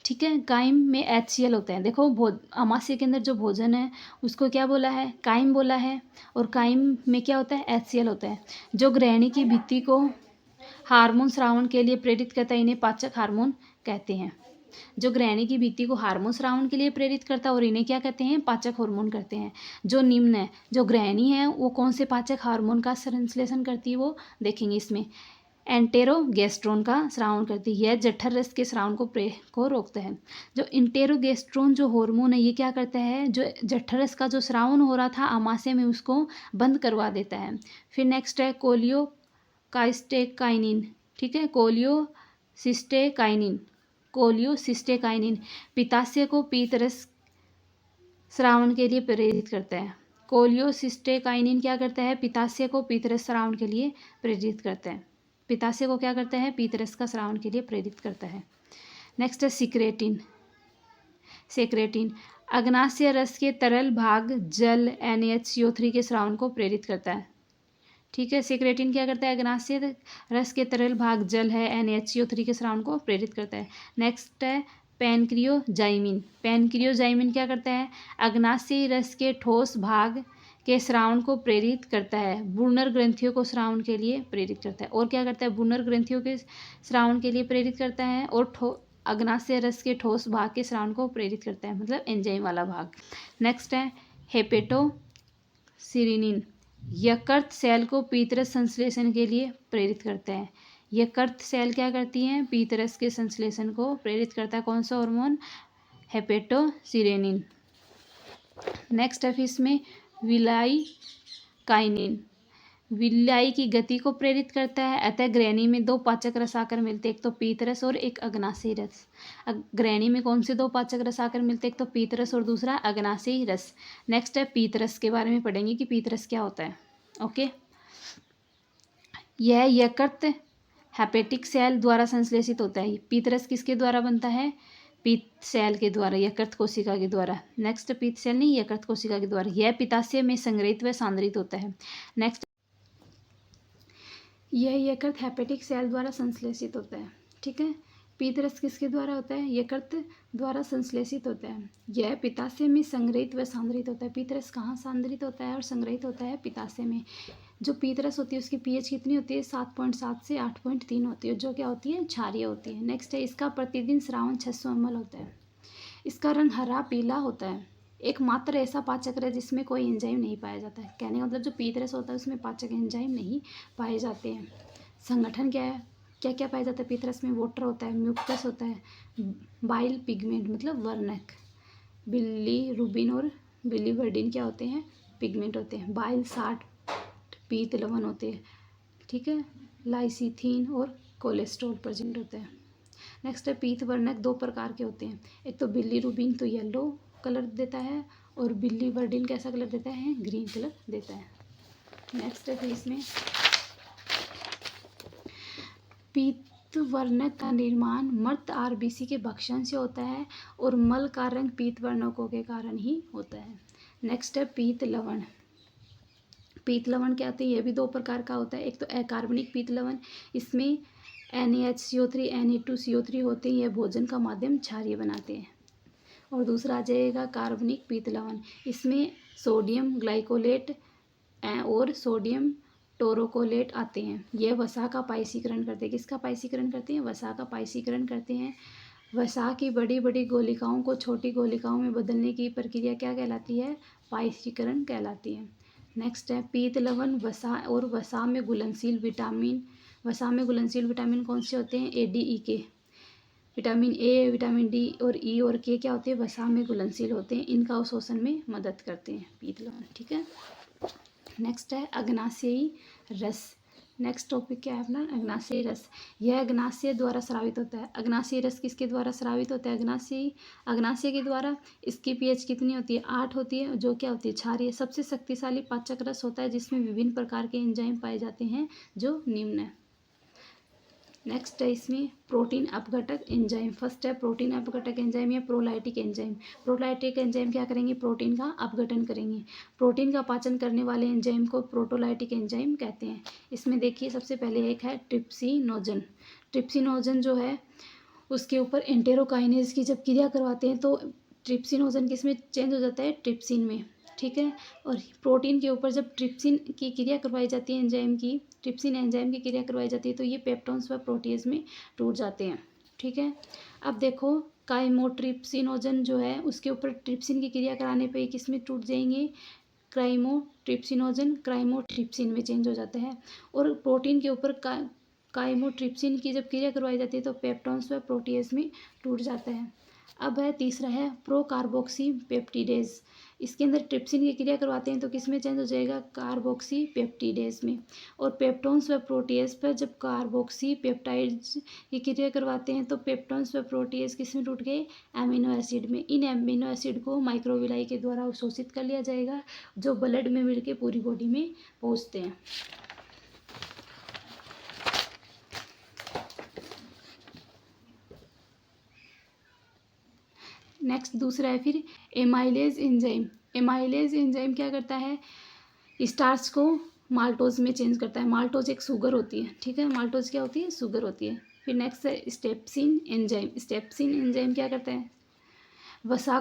ठीक है। काइम में HCl होता है। देखो अमाशय के अंदर जो भोजन है उसको क्या बोला है, काइम बोला है, और काइम में क्या होता है, HCl होता है, जो ग्रहणी की भित्ति को हार्मोन स्रावन के लिए प्रेरित करता है। इन्हें पाचक हार्मोन कहते हैं। जो ग्रहणी की भित्ति को हार्मोन स्रावन के लिए प्रेरित करता है और इन्हें क्या कहते हैं, पाचक हार्मोन कहते हैं। जो निम्न है, जो ग्रहणी है वो कौन से पाचक हार्मोन का संश्लेषण करती है वो देखेंगे इसमें। एंटेरोगेस्ट्रोन का स्रावन करती है, यह जठर रस के स्रावन को रोकता है। जो इंटेरोगेस्ट्रोन जो हार्मोन है ये क्या करता है, जो जठर रस का जो स्रावन हो रहा था अमाशय में उसको बंद करवा देता है। फिर नेक्स्ट है कोलियोसिस्टेकाइनिन, ठीक है, कोलियोसिस्टेकाइनिन पित्ताशय को पीत रस स्रावन के लिए प्रेरित करता है। कोलियोसिस्टेकाइनिन क्या करता है, पित्ताशय को पीत रस स्रावन के लिए प्रेरित करता है। पित्ताशय को क्या करता है, पीत रस का स्रावन के लिए प्रेरित करता है। नेक्स्ट है सेक्रेटिन अग्नाशय रस के तरल भाग जल NaCO3 के स्रावन को प्रेरित करता है, ठीक है। सेक्रेटिन क्या करता है, अग्नाशय रस के तरल भाग जल है NaCO3 के स्रावन को प्रेरित करता है। नेक्स्ट है पैनक्रियोजाइमिन क्या करता है, अग्नाशय रस के ठोस भाग के स्रावन को प्रेरित करता है। बुर्नर ग्रंथियों को स्रावन के लिए प्रेरित करता है। और क्या करता है, बुर्नर ग्रंथियों के स्रावन के लिए प्रेरित करता है और अग्नाशय रस के ठोस भाग के स्रावन को प्रेरित करता है, मतलब एंजाइम वाला भाग। नेक्स्ट है हेपेटोसिरिनिन, यकृत सेल को पीतरस संश्लेषण के लिए प्रेरित करता है। यकृत सेल क्या करती हैं, पीतरस के संश्लेषण को प्रेरित करता है। कौन सा हार्मोन, हेपेटोसिरेनिन। नेक्स्ट है इसमें विलाई काइनिन, विलाई की गति को प्रेरित करता है। अतः ग्रहणी में 2 पाचक रस आकर मिलते हैं, एक तो पीतरस और एक अग्नाशयी रस। ग्रहणी में कौन से 2 पाचक रस आकर मिलते हैं, एक तो पीतरस और दूसरा अग्नाशयी रस। नेक्स्ट है पीतरस के बारे में पढ़ेंगे कि पीतरस क्या होता है, ओके। यह यकृत हेपेटिक सेल द्वारा संश्लेषित होता है। पीतरस किसके द्वारा बनता है, पीत सेल के द्वारा, यकृत कोशिका के द्वारा। नेक्स्ट पीत सेल नहीं, यकृत कोशिका के द्वारा। यह पित्ताशय में संग्रहित व सांद्रित होता है। नेक्स्ट यह यकृत हेपेटिक सेल द्वारा संश्लेषित होता है, ठीक है। पीतरस किसके द्वारा होता है, यकृत द्वारा संश्लेषित होता है। यह पित्ताशय में संग्रहित व सांद्रित होता है। पीतरस कहाँ सांद्रित होता है और संग्रहित होता है, पित्ताशय में। जो पीतरस होती है उसकी pH कितनी होती है, 7.7 से 8.3 होती है, जो क्या होती है, क्षारीय होती है। नेक्स्ट है इसका प्रतिदिन स्रावन 600 ml होता है। इसका रंग हरा पीला होता है। एकमात्र ऐसा पाचक है जिसमें कोई एंजाइम नहीं पाया जाता है। कहने का मतलब जो पीतरस होता है उसमें पाचक एंजाइम नहीं पाए जाते हैं। संगठन क्या है, क्या क्या पाया जाता है पीतरस में, वोटर होता है, म्यूकस होता है, बाइल पिगमेंट मतलब वर्णक, बिलीरुबिन और बिलीवर्डिन क्या होते हैं, पिगमेंट होते हैं। बाइल साल्ट पीत लवण होते हैं, ठीक है। लाइसिथीन और कोलेस्ट्रॉल प्रेजेंट होते हैं। नेक्स्ट है पीत वर्णक 2 प्रकार के होते हैं, एक तो बिलीरुबिन तो येलो कलर देता है और बिलीवर्डिन कैसा कलर देता है, ग्रीन कलर देता है। नेक्स्ट है फिर इसमें रक्त वर्णक का निर्माण मृत आरबीसी के भक्षण से होता है और मल का रंग पीत वर्णकों के कारण ही होता है। नेक्स्ट है पीत लवण। पीत लवण क्या होता है? ये भी दो प्रकार का होता है। एक तो अकार्बनिक पीत लवण, इसमें NaHCO3 Na2CO3 होते हैं, यह भोजन का माध्यम क्षारीय बनाते हैं। और दूसरा आ जाएगा कार्बनिक पीत लवण, इसमें सोडियम ग्लाइकोलेट और सोडियम टोरोकोलेट आते हैं। यह वसा का पाइसीकरण करते हैं। किसका पाइसीकरण करते हैं? वसा का पाइसीकरण करते हैं। वसा की बड़ी बड़ी गोलिकाओं को छोटी गोलिकाओं में बदलने की प्रक्रिया क्या कहलाती है? पाइसीकरण कहलाती है। नेक्स्ट है पीत लवण वसा और वसा में घुलनशील विटामिन। वसा में घुलनशील विटामिन कौन से होते हैं? ADE के। विटामिन ए, विटामिन डी और ई और के क्या होते हैं? वसा में घुलनशील होते हैं। इनका अवशोषण में मदद करते हैं पीत लवण। ठीक है। नेक्स्ट है अग्नाशयी रस। नेक्स्ट टॉपिक क्या है अपना? अग्नाशयी रस। यह अग्नाशय द्वारा स्रावित होता है। अग्नाशयी रस किसके द्वारा स्रावित होता है? अग्नाशय के द्वारा। इसकी pH कितनी होती है? 8 होती है, जो क्या होती है? क्षारीय। सबसे शक्तिशाली पाचक रस होता है जिसमें विभिन्न प्रकार के एंजाइम पाए जाते हैं जो निम्न है। नेक्स्ट है इसमें प्रोटीन अपघटक एंजाइम। फर्स्ट है प्रोटीन अपघटक एंजाइम या प्रोलाइटिक एंजाइम। प्रोलाइटिक एंजाइम क्या करेंगे? प्रोटीन का अपघटन करेंगे। प्रोटीन का पाचन करने वाले एंजाइम को प्रोटोलाइटिक एंजाइम कहते हैं। इसमें देखिए सबसे पहले एक है ट्रिप्सिनोजन। ट्रिप्सिनोजन जो है उसके ऊपर एंटेरोकाइनेज की जब क्रिया करवाते हैं तो ट्रिप्सिनोजन किसमें चेंज हो जाता है? ट्रिप्सिन में। ठीक है। और प्रोटीन के ऊपर जब ट्रिप्सिन की क्रिया करवाई जाती है एंजाइम की, ट्रिप्सिन एंजाइम की क्रिया करवाई जाती है तो ये पेप्टोन्स व प्रोटीज में टूट जाते हैं। ठीक है। अब देखो काइमोट्रिप्सिनोजन जो है उसके ऊपर ट्रिप्सिन की क्रिया कराने पे किस में टूट जाएंगे? क्राइमोट्रिप्सिनोजन क्राइमोट्रिप्सिन में चेंज हो जाता है। और प्रोटीन के ऊपर काइमोट्रिप्सिन की जब क्रिया करवाई जाती है तो पेप्टोन्स व प्रोटीज में टूट जाता है। अब है तीसरा है प्रोकार्बोक्सी पेप्टिडेज। इसके अंदर ट्रिप्सिन की क्रिया करवाते हैं तो किस में चेंज हो जाएगा? कार्बोक्सी पेप्टिडेज में। और पेप्टोन्स व प्रोटीज पर जब कार्बोक्सी पेप्टाइड्स की क्रिया करवाते हैं तो पेप्टोन्स व प्रोटीज किस में टूट गए? एमिनो एसिड में। इन एमिनो एसिड को माइक्रोविलाई के द्वारा अवशोषित कर लिया जाएगा जो ब्लड में मिलकर पूरी बॉडी में पहुँचते हैं। नेक्स्ट दूसरा है फिर एमाइलेज एंजाइम। एमाइलेज एंजाइम क्या करता है? स्टार्च को माल्टोज में चेंज करता है। माल्टोज एक शुगर होती है। ठीक है। माल्टोज क्या होती है? शुगर होती है। फिर नेक्स्ट है स्टेप्सिन एंजाइम। स्टेप्सिन एंजाइम क्या करता है? वसा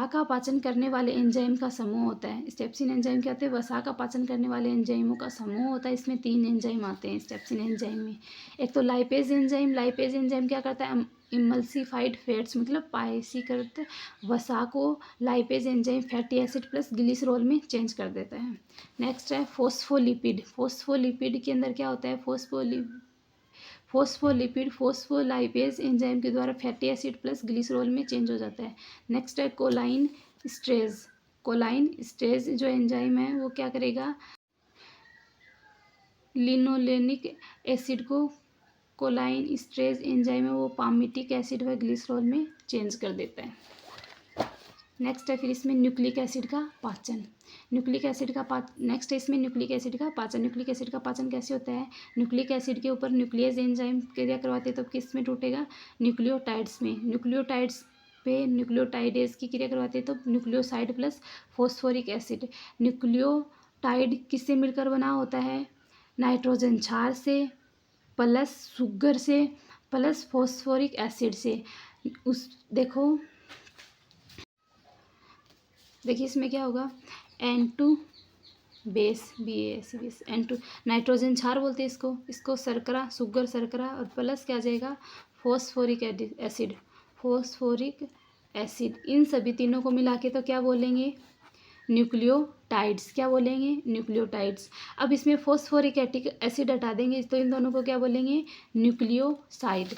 का पाचन करने वाले एंजाइम का समूह होता है। स्टेप्सिन एंजाइम क्या होते हैं? वसा का पाचन करने वाले एंजाइमों का समूह होता है। इसमें 3 एंजाइम आते हैं स्टेप्सिन एंजाइम में। एक तो लाइपेज एंजाइम। लाइपेज एंजाइम क्या करता है? इमल्सिफाइड फैट्स मतलब पायसीकृत वसा को lipase enzyme fatty acid plus glycerol में चेंज कर देता है। नेक्स्ट है फोस्फोलिपिड। फोस्फोलिपिड के अंदर क्या होता है? फोस्फोलिपिड फोस्फोलाइपेज एंजाइम के द्वारा फैटी एसिड प्लस ग्लिसरॉल में चेंज हो जाता है। नेक्स्ट है कोलाइन स्ट्रेज। कोलाइन स्ट्रेज जो एंजाइम है वो क्या करेगा? लिनोलेनिक एसिड को कोलाइन स्ट्रेज एंजाइम है वो पामिटिक एसिड व ग्लिसरॉल में चेंज कर देता है। नेक्स्ट है फिर इसमें न्यूक्लिक एसिड का पाचन। न्यूक्लिक एसिड का नेक्स्ट है इसमें न्यूक्लिक एसिड का पाचन। न्यूक्लिक एसिड का पाचन कैसे होता है? न्यूक्लिक एसिड के ऊपर न्यूक्लियस एंजाइम क्रिया करवाते हैं तो किस में टूटेगा? न्यूक्लियोटाइड्स में। न्यूक्लियोटाइड्स पे न्यूक्लियोटाइडेज की क्रिया करवाते हैं तो nucleoside plus phosphoric acid. Nucleotide किससे मिलकर बना होता है? नाइट्रोजन क्षार से प्लस शुगर से प्लस फॉस्फोरिक एसिड से। देखिए इसमें क्या होगा? N2 base BAC N2 nitrogen क्षार बोलते हैं इसको शर्करा शुगर शर्करा और प्लस क्या आ जाएगा? Phosphoric acid. इन सभी तीनों को मिला के तो क्या बोलेंगे? न्यूक्लियोटाइड्स। क्या बोलेंगे? न्यूक्लियोटाइड्स। अब इसमें फॉस्फोरिक एसिड हटा देंगे तो इन दोनों को क्या बोलेंगे? न्यूक्लियोसाइड।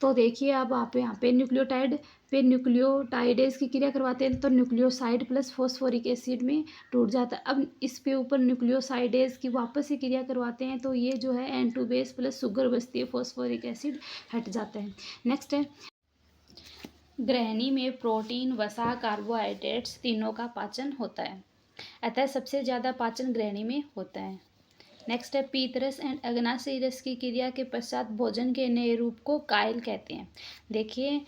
तो देखिए अब आप यहाँ पे न्यूक्लियोटाइडेज की क्रिया करवाते हैं तो न्यूक्लियोसाइड प्लस फॉस्फोरिक एसिड में टूट जाता है। अब इस पे ऊपर न्यूक्लियोसाइडेज की वापस से क्रिया करवाते हैं तो ये जो है N2 बेस प्लस शुगर बचती है, फॉस्फोरिक एसिड हट जाता है। नेक्स्ट है ग्रहणी में प्रोटीन वसा कार्बोहाइड्रेट्स तीनों का पाचन होता है। अतः सबसे ज़्यादा पाचन ग्रहणी में होता है। नेक्स्ट है पीतरस एंड अग्नाशयी रस की क्रिया के पश्चात भोजन के नए रूप को कायल कहते हैं। देखिए,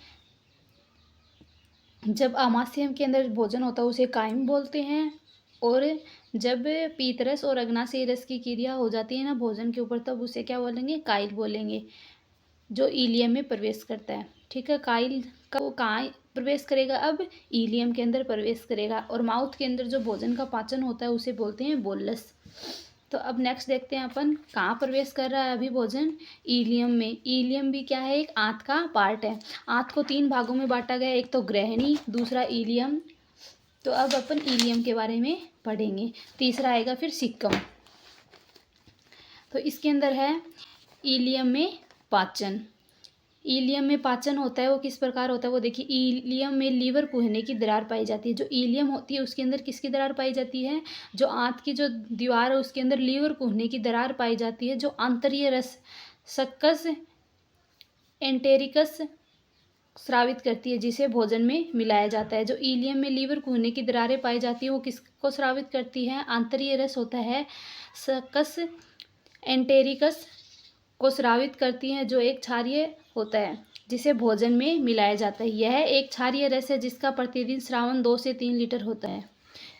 जब आमाशय के अंदर भोजन होता है उसे कायम बोलते हैं, और जब पीतरस और अग्नाशयी रस की क्रिया हो जाती है ना भोजन के ऊपर, तब उसे क्या बोलेंगे? कायल बोलेंगे, जो इलियम में प्रवेश करता है। ठीक है, कायल का वो कहाँ प्रवेश करेगा? अब इलियम के अंदर प्रवेश करेगा, और माउथ के अंदर जो भोजन का पाचन होता है उसे बोलते हैं बोलस। तो अब नेक्स्ट देखते हैं अपन कहाँ प्रवेश कर रहा है अभी भोजन? इलियम में। इलियम भी क्या है? एक आंत का पार्ट है। आंत को 3 भागों में बांटा गया है, एक तो ग्रहणी, दूसरा इलियम। तो अब अपन इलियम के बारे में पढ़ेंगे। तीसरा आएगा फिर सिक्कम। तो इसके अंदर है इलियम में पाचन। इलियम में पाचन होता है वो किस प्रकार होता है? वो देखिए, इलियम में लीवर कुहने की दरार पाई जाती है। जो इलियम होती है उसके अंदर किसकी दरार पाई जाती है? जो आंत की जो दीवार है उसके अंदर लीवर कुहने की दरार पाई जाती है, जो आंतरीय रस सक्कस एंटेरिकस स्रावित करती है, जिसे भोजन में मिलाया जाता है। जो इलियम में लीवर कुहने की दरारें पाई जाती है वो किसको स्रावित करती है? आंतरीय रस होता है सक्कस एंटेरिकस को स्रावित करती हैं, जो एक क्षारीय होता है जिसे भोजन में मिलाया जाता है। यह एक क्षारीय रस है जिसका प्रतिदिन स्रावन 2 से 3 लीटर होता है।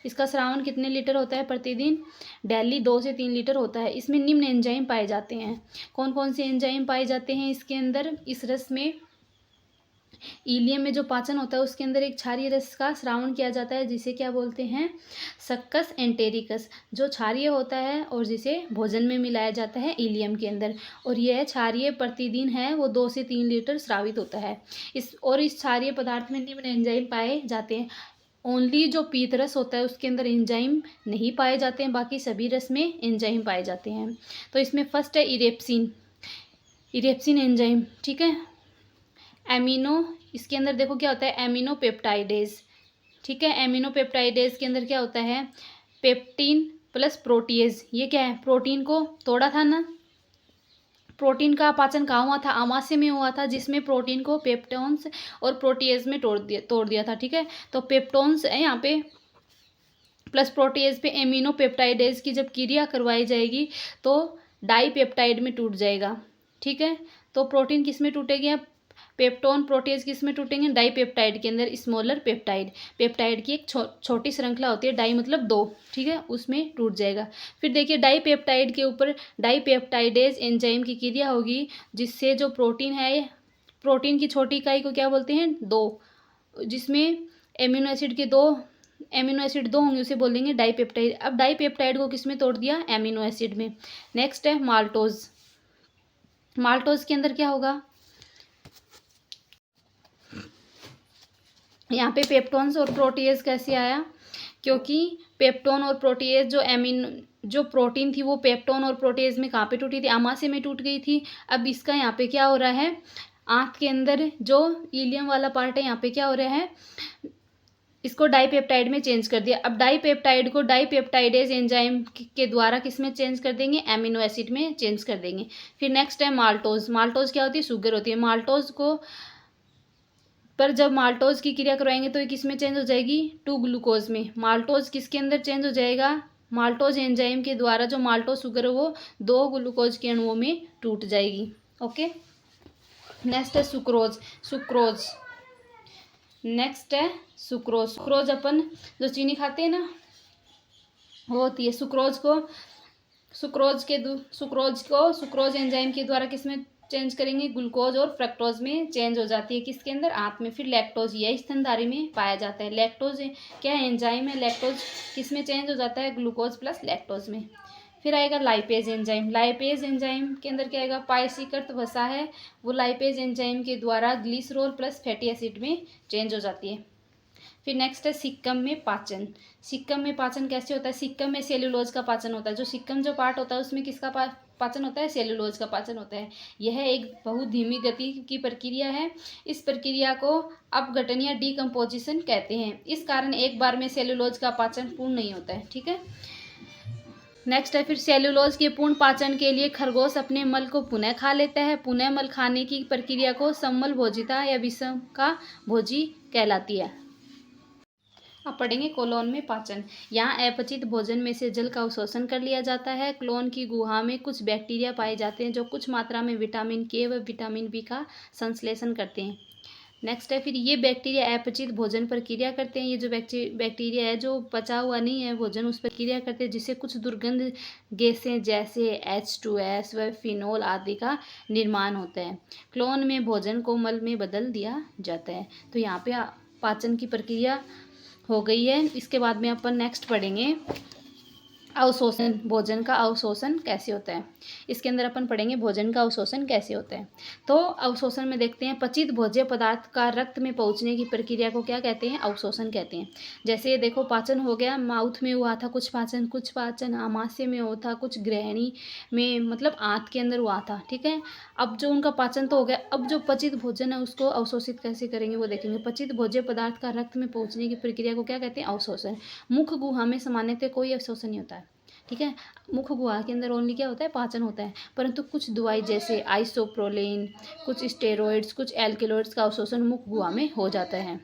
इसका स्रावन कितने लीटर होता है प्रतिदिन? डेली 2 से 3 लीटर होता है। इसमें निम्न एंजाइम पाए जाते हैं। कौन कौन से एंजाइम पाए जाते हैं इसके अंदर? इस रस में, इलियम में जो पाचन होता है उसके अंदर एक क्षारीय रस का स्रावन किया जाता है, जिसे क्या बोलते हैं? सक्कस एंटेरिकस, जो क्षारीय होता है और जिसे भोजन में मिलाया जाता है इलियम के अंदर। और यह क्षारीय प्रतिदिन है वो 2 से 3 लीटर स्रावित होता है। इस क्षारीय पदार्थ में निम्न एंजाइम पाए जाते हैं। ओनली जो पीतरस होता है उसके अंदर एंजाइम नहीं पाए जाते हैं, बाकी सभी रस में एंजाइम पाए जाते हैं। तो इसमें फर्स्ट है इरेप्सिन। इरेप्सिन एंजाइम, ठीक है। एमिनो, इसके अंदर देखो क्या होता है? एमिनो पेप्टाइडेज, ठीक है। एमिनो पेप्टाइडेज के अंदर क्या होता है? पेप्टीन प्लस प्रोटीएज। ये क्या है? प्रोटीन को तोड़ा था ना। प्रोटीन का पाचन कहाँ हुआ था? आमाशय में हुआ था, जिसमें प्रोटीन को पेप्टोन्स और प्रोटीएज में तोड़ दिया था, ठीक है। तो पेप्टोन्स है यहाँ पे प्लस प्रोटीएज पे एमिनो पेप्टाइडेज की जब क्रिया करवाई जाएगी तो डाईपेप्टाइड में टूट जाएगा, ठीक है। तो प्रोटीन किस में टूटेगी? पेप्टोन प्रोटीज किस में टूटेंगे? डाईपेप्टाइड के अंदर, स्मॉलर पेप्टाइड। पेप्टाइड की एक छोटी श्रृंखला होती है, डाई मतलब 2, ठीक है, उसमें टूट जाएगा। फिर देखिए, डाईपेप्टाइड के ऊपर डाईपेप्टाइडेज एंजाइम की क्रिया होगी, जिससे जो प्रोटीन है, प्रोटीन की छोटी इकाई को क्या बोलते हैं? 2, जिसमें एमिनो एसिड 2 होंगे, उसे बोल देंगे डाईपेप्टाइड। अब डाईपेप्टाइड को किस में तोड़ दिया? एमिनो एसिड में। नेक्स्ट है माल्टोज। माल्टोज के अंदर क्या होगा? यहाँ पे पेप्टोन्स और प्रोटीएज कैसे आया? क्योंकि पेप्टोन और प्रोटीएज जो प्रोटीन थी वो पेप्टोन और प्रोटीएज में कहाँ पे टूटी थी? आमाशय में टूट गई थी। अब इसका यहाँ पे क्या हो रहा है? आंत के अंदर जो इलियम वाला पार्ट है, यहाँ पे क्या हो रहा है? इसको डाईपेप्टाइड में चेंज कर दिया। अब डाईपेप्टाइड को डाईपेप्टाइडेज एंजाइम के द्वारा किस में चेंज कर देंगे? एमिनो एसिड में चेंज कर देंगे। फिर नेक्स्ट है माल्टोज। माल्टोज क्या होती है? शुगर होती है। माल्टोज को पर जब माल्टोज की क्रिया करवाएंगे तो ये किस में चेंज हो जाएगी? 2 ग्लूकोज में। माल्टोज किसके अंदर चेंज हो जाएगा? माल्टोज एंजाइम के द्वारा जो माल्टोज शुगर है वो 2 ग्लूकोज के अणुओं में टूट जाएगी। ओके, नेक्स्ट है सुक्रोज। नेक्स्ट है सुक्रोज अपन जो चीनी खाते हैं ना वो होती है। सुक्रोज एंजाइम के द्वारा किस में चेंज करेंगे? ग्लूकोज और फ्रक्टोज में चेंज हो जाती है। किसके अंदर? आंत में। फिर लैक्टोज, यह स्तनधारी में पाया जाता है। लैक्टोज क्या है? एंजाइम है। लैक्टोज किस में चेंज हो जाता है? ग्लूकोज प्लस लैक्टोज में। फिर आएगा लाइपेज एंजाइम। लाइपेज एंजाइम के अंदर क्या आएगा? पायसीकृत वसा है, वो लाइपेज एंजाइम के द्वारा ग्लिसरॉल प्लस फैटी एसिड में चेंज हो जाती है। फिर नेक्स्ट है सिक्कम में पाचन। सिक्कम में पाचन कैसे होता है? सिक्कम में सेल्यूलोज का पाचन होता है। जो सिक्कम जो पार्ट होता है उसमें किसका पाचन होता है? सेल्यूलोज का पाचन होता है। यह एक बहुत धीमी गति की प्रक्रिया है। इस प्रक्रिया को अपघटन या डीकम्पोजिशन कहते हैं। इस कारण एक बार में सेल्यूलोज का पाचन पूर्ण नहीं होता है, ठीक है। नेक्स्ट है फिर सेल्यूलोज के पूर्ण पाचन के लिए खरगोश अपने मल को पुनः खा लेता है। पुनः मल खाने की प्रक्रिया को समल भोजिता या विषम का भोजी कहलाती है। अब पढ़ेंगे कोलोन में पाचन। यहाँ अपचित भोजन में से जल का अवशोषण कर लिया जाता है। कोलोन की गुहा में कुछ बैक्टीरिया पाए जाते हैं जो कुछ मात्रा में विटामिन के व विटामिन बी का संश्लेषण करते हैं। नेक्स्ट है फिर ये बैक्टीरिया अपचित भोजन पर क्रिया करते हैं। ये जो बैक्टीरिया है जो पचा हुआ नहीं है भोजन उस पर क्रिया करते हैं जिससे कुछ दुर्गंध गैसें जैसे H2S व फिनोल आदि का निर्माण होता है। कोलोन में भोजन को मल में बदल दिया जाता है। तो यहाँ पे पाचन की प्रक्रिया हो गई है। इसके बाद में अपन नेक्स्ट पढ़ेंगे अवशोषण। भोजन का अवशोषण कैसे होता है, इसके अंदर अपन पढ़ेंगे भोजन का अवशोषण कैसे होता है। तो अवशोषण में देखते हैं पचित भोज्य पदार्थ का रक्त में पहुंचने की प्रक्रिया को क्या कहते हैं, अवशोषण कहते हैं। जैसे ये देखो पाचन हो गया, माउथ में हुआ था कुछ पाचन आमाशय में हुआ था, कुछ ग्रहणी में मतलब आंत के अंदर हुआ था, ठीक है। अब जो उनका पाचन तो हो गया, अब जो पचित भोजन है उसको अवशोषित कैसे करेंगे वो देखेंगे। पचित भोज्य पदार्थ का रक्त में पहुंचने की प्रक्रिया को क्या कहते हैं, अवशोषण। मुख गुहा में सामान्यतः कोई अवशोषण नहीं होता है, ठीक है। मुख गुहा के अंदर ओनली क्या होता है, पाचन होता है। परंतु कुछ दवाई जैसे आइसोप्रोलिन, कुछ स्टेरॉइड्स, कुछ एल्केलॉइड्स का अवशोषण मुख गुहा में हो जाता है।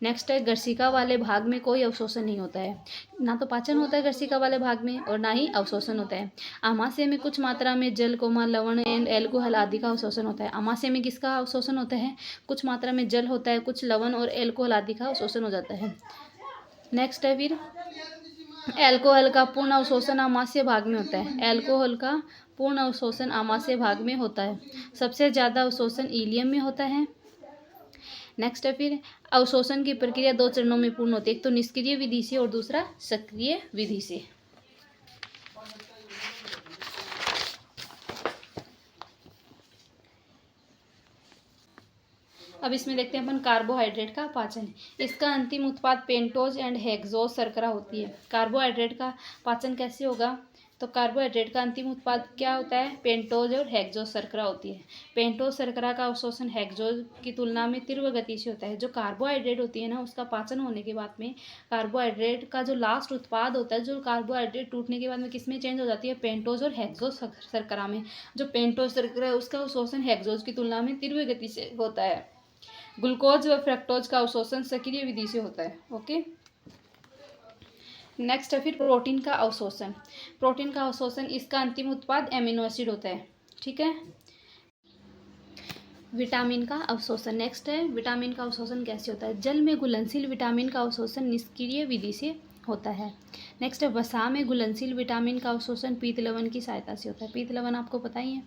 नेक्स्ट है गर्सिका वाले भाग में कोई अवशोषण नहीं होता है। ना तो पाचन होता है गर्सिका वाले भाग में और ना ही अवशोषण होता है। आमाशय में कुछ मात्रा में जल लवण एंड एल्कोहल आदि का अवशोषण होता है। आमाशय में किसका अवशोषण होता है, कुछ मात्रा में जल होता है, कुछ लवण और एल्कोहल आदि का अवशोषण हो जाता है। नेक्स्ट है फिर एल्कोहल का पूर्ण अवशोषण आमाशय भाग में होता है। एल्कोहल का पूर्ण अवशोषण आमाशय भाग में होता है। सबसे ज़्यादा अवशोषण इलियम में होता है। नेक्स्ट है फिर अवशोषण की प्रक्रिया 2 चरणों में पूर्ण होती है, एक तो निष्क्रिय विधि से और दूसरा सक्रिय विधि से। अब इसमें देखते हैं अपन कार्बोहाइड्रेट का पाचन। इसका अंतिम उत्पाद पेंटोज एंड हेक्सोज शर्करा होती है। कार्बोहाइड्रेट का पाचन कैसे होगा, तो कार्बोहाइड्रेट का अंतिम उत्पाद क्या होता है, पेंटोज और हेक्सोज शर्करा होती है। पेंटोज शर्करा का अवशोषण हेक्सोज की तुलना में तीव्र गति से होता है। जो कार्बोहाइड्रेट होती है ना उसका पाचन होने के बाद में कार्बोहाइड्रेट का जो लास्ट उत्पाद होता है, जो कार्बोहाइड्रेट टूटने के बाद में किस में चेंज हो जाती है, पेंटोज और हेक्सोज शर्करा में। जो पेंटोज शर्करा है उसका अवशोषण हेक्सोज की तुलना में तीव्र गति से होता है। ग्लूकोज व फ्रक्टोज का अवशोषण सक्रिय विधि से होता है। ओके, नेक्स्ट है फिर प्रोटीन का अवशोषण। प्रोटीन का अवशोषण इसका अंतिम उत्पाद एमिनो एसिड होता है, ठीक है। विटामिन का अवशोषण नेक्स्ट है, विटामिन का अवशोषण कैसे होता है। जल में घुलनशील विटामिन का अवशोषण निष्क्रिय विधि से होता है। नेक्स्ट है वसा में घुलनशील विटामिन का अवशोषण पीत लवण की सहायता से होता है। पीत लवण आपको पता ही है।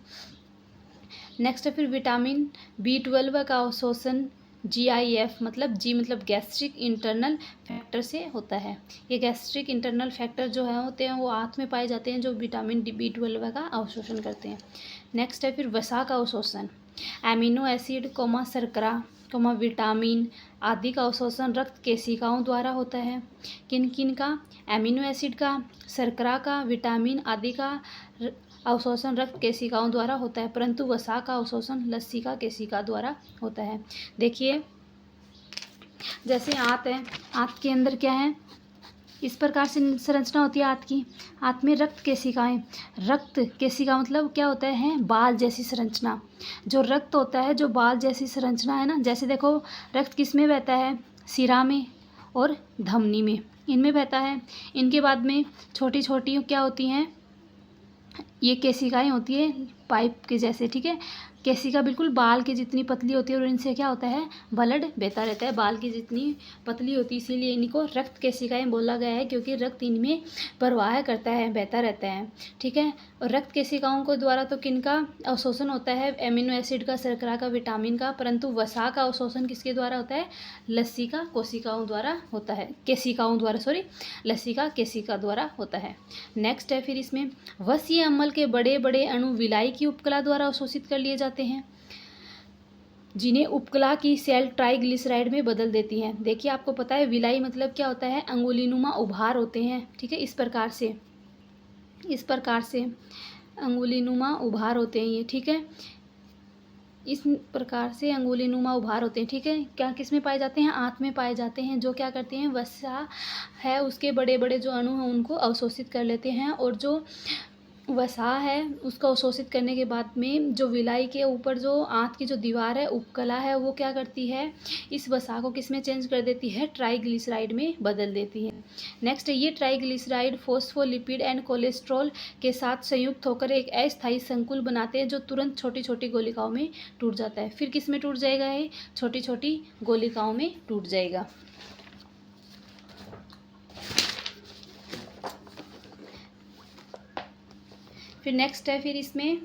नेक्स्ट है फिर विटामिन B12 का अवशोषण GIF मतलब गैस्ट्रिक इंटरनल फैक्टर से होता है। ये गैस्ट्रिक इंटरनल फैक्टर जो है होते हैं वो आंत में पाए जाते हैं जो विटामिन B12 का अवशोषण करते हैं। नेक्स्ट है फिर वसा का अवशोषण। एमिनो एसिड शर्करा विटामिन आदि का अवशोषण रक्त केशिकाओं द्वारा होता है। किन किन का, एमिनो एसिड का, शर्करा का, विटामिन आदि का अवशोषण रक्त केशिकाओं द्वारा होता है, परंतु वसा का अवशोषण लसिका केशिका द्वारा होता है। देखिए जैसे आंत है, आंत के अंदर क्या है, इस प्रकार से संरचना होती है आंत की। आंत में रक्त केशिकाएं, रक्त केशिका मतलब क्या होता है, बाल जैसी संरचना। जो रक्त होता है, जो बाल जैसी संरचना है ना, जैसे देखो रक्त किस में बहता है, शिरा में और धमनी में, इनमें बहता है। इनके बाद में छोटी छोटी क्या होती हैं, ये केशिकाएं होती है पाइप के जैसे, ठीक है। केशिका बिल्कुल बाल की जितनी पतली होती है और इनसे क्या होता है, ब्लड बहता रहता है। बाल की जितनी पतली होती है इसीलिए इनको रक्त केशिकाएं बोला गया है, क्योंकि रक्त इनमें प्रवाह करता है, बहता रहता है, ठीक है। और रक्त केशिकाओं को द्वारा तो किनका अवशोषण होता है, एमिनो एसिड का, शर्करा का, विटामिन का, परंतु वसा का अवशोषण किसके द्वारा होता है, लसिका कोशिकाओं द्वारा होता है, लसिका केशिका द्वारा होता है। नेक्स्ट है फिर इसमें वसीय अम्ल के बड़े बड़े अणु विलाई की उपकला द्वारा अवशोषित कर लिए जाते हैं, जिन्हें उपकला की सेल ट्राइग्लिसराइड में बदल देती हैं। देखिए आपको पता है विलाई मतलब क्या होता है, अंगुलीनुमा उभार होते हैं, ठीक है। इस प्रकार से अंगुलीनुमा उभार होते हैं ये, ठीक है। इस प्रकार से अंगुलीनुमा उभार होते हैं, ठीक है। क्या किस में पाए जाते हैं, आंत में पाए जाते हैं। जो क्या करते हैं, वसा है उसके बड़े बड़े जो अणु हैं उनको अवशोषित कर लेते हैं, और जो वसा है उसका अवशोषित करने के बाद में जो विलाई के ऊपर जो आंत की जो दीवार है, उपकला है, वो क्या करती है, इस वसा को किस में चेंज कर देती है, ट्राइग्लिसराइड में बदल देती है। नेक्स्ट, ये ट्राइग्लिसराइड फॉस्फोलिपिड एंड कोलेस्ट्रॉल के साथ संयुक्त होकर एक अस्थायी संकुल बनाते हैं जो तुरंत छोटी छोटी गोलिकाओं में टूट जाता है। फिर किस में टूट जाएगा, ये छोटी छोटी गोलिकाओं में टूट जाएगा। फिर नेक्स्ट है, फिर इसमें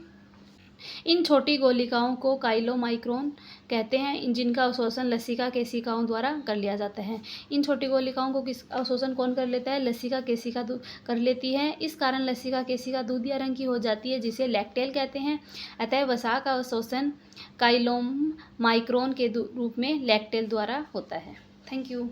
इन छोटी गोलिकाओं को काइलोमाइक्रोन कहते हैं, जिनका अवशोषण लसिका केशिकाओं द्वारा कर लिया जाता है। इन छोटी गोलिकाओं को किस अवशोषण कौन कर लेता है, लसिका केशिका कर लेती है। इस कारण लसिका केशिका दूधिया रंग की हो जाती है, जिसे लैक्टेल कहते हैं। अतः वसा का अवशोषण काइलोमाइक्रोन के रूप में लैक्टेल द्वारा होता है। Thank you.